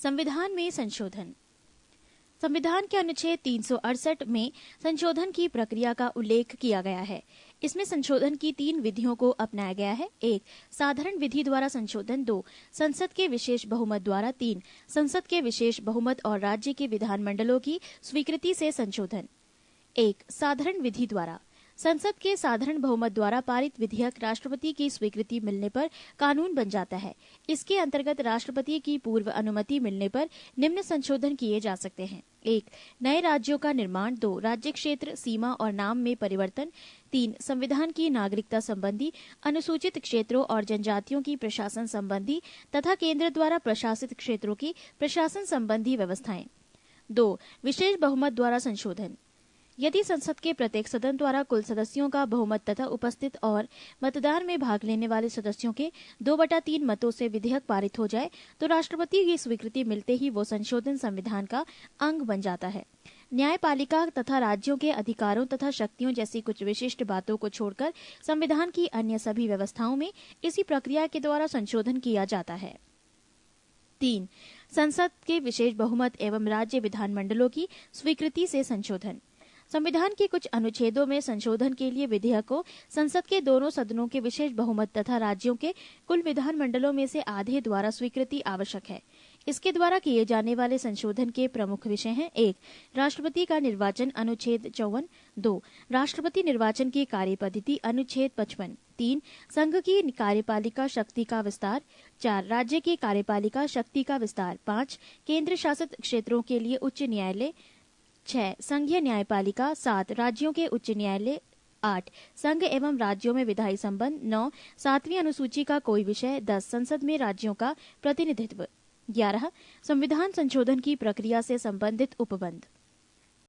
संविधान में संशोधन। संविधान के अनुच्छेद 368 में संशोधन की प्रक्रिया का उल्लेख किया गया है। इसमें संशोधन की 3 विधियों को अपनाया गया है। 1. साधारण विधि द्वारा संशोधन। 2. संसद के विशेष बहुमत द्वारा। 3. संसद के विशेष बहुमत और राज्य के विधानमंडलों की स्वीकृति से संशोधन। 1. साधारण विधि द्वारा। संसद के साधारण बहुमत द्वारा पारित विधेयक राष्ट्रपति की स्वीकृति मिलने पर कानून बन जाता है। इसके अंतर्गत राष्ट्रपति की पूर्व अनुमति मिलने पर निम्न संशोधन किए जा सकते हैं। 1. नए राज्यों का निर्माण। 2. राज्य क्षेत्र, सीमा और नाम में परिवर्तन। 3. संविधान की नागरिकता संबंधी, अनुसूचित क्षेत्रों और जनजातियों की प्रशासन संबंधी तथा केंद्र द्वारा प्रशासित क्षेत्रों की प्रशासन संबंधी व्यवस्थाएं। 2. विशेष बहुमत द्वारा संशोधन। यदि संसद के प्रत्येक सदन द्वारा कुल सदस्यों का बहुमत तथा उपस्थित और मतदान में भाग लेने वाले सदस्यों के 2/3 मतों से विधेयक पारित हो जाए तो राष्ट्रपति की स्वीकृति मिलते ही वो संशोधन संविधान का अंग बन जाता है। न्यायपालिका तथा राज्यों के अधिकारों तथा शक्तियों जैसी कुछ विशिष्ट बातों को छोड़कर संविधान की अन्य सभी व्यवस्थाओं में इसी प्रक्रिया के द्वारा संशोधन किया जाता है। 3. संसद के विशेष बहुमत एवं राज्य विधानमंडलों की स्वीकृति से संशोधन। संविधान के कुछ अनुच्छेदों में संशोधन के लिए विधेयक को संसद के दोनों सदनों के विशेष बहुमत तथा राज्यों के कुल विधानमंडलों में से आधे द्वारा स्वीकृति आवश्यक है। इसके द्वारा किए जाने वाले संशोधन के प्रमुख विषय हैं। 1. राष्ट्रपति का निर्वाचन अनुच्छेद 54। 2. राष्ट्रपति निर्वाचन की कार्यपद्धति अनुच्छेद 55। 3. संघ की कार्यपालिका शक्ति का विस्तार। 4. राज्य की कार्यपालिका शक्ति का विस्तार। 5. केंद्र शासित क्षेत्रों के लिए उच्च न्यायालय। 6. संघीय न्यायपालिका। 7. राज्यों के उच्च न्यायालय। 8. संघ एवं राज्यों में विधायी संबंध। 9. 7वीं अनुसूची का कोई विषय। 10. संसद में राज्यों का प्रतिनिधित्व। 11. संविधान संशोधन की प्रक्रिया से संबंधित उपबंध।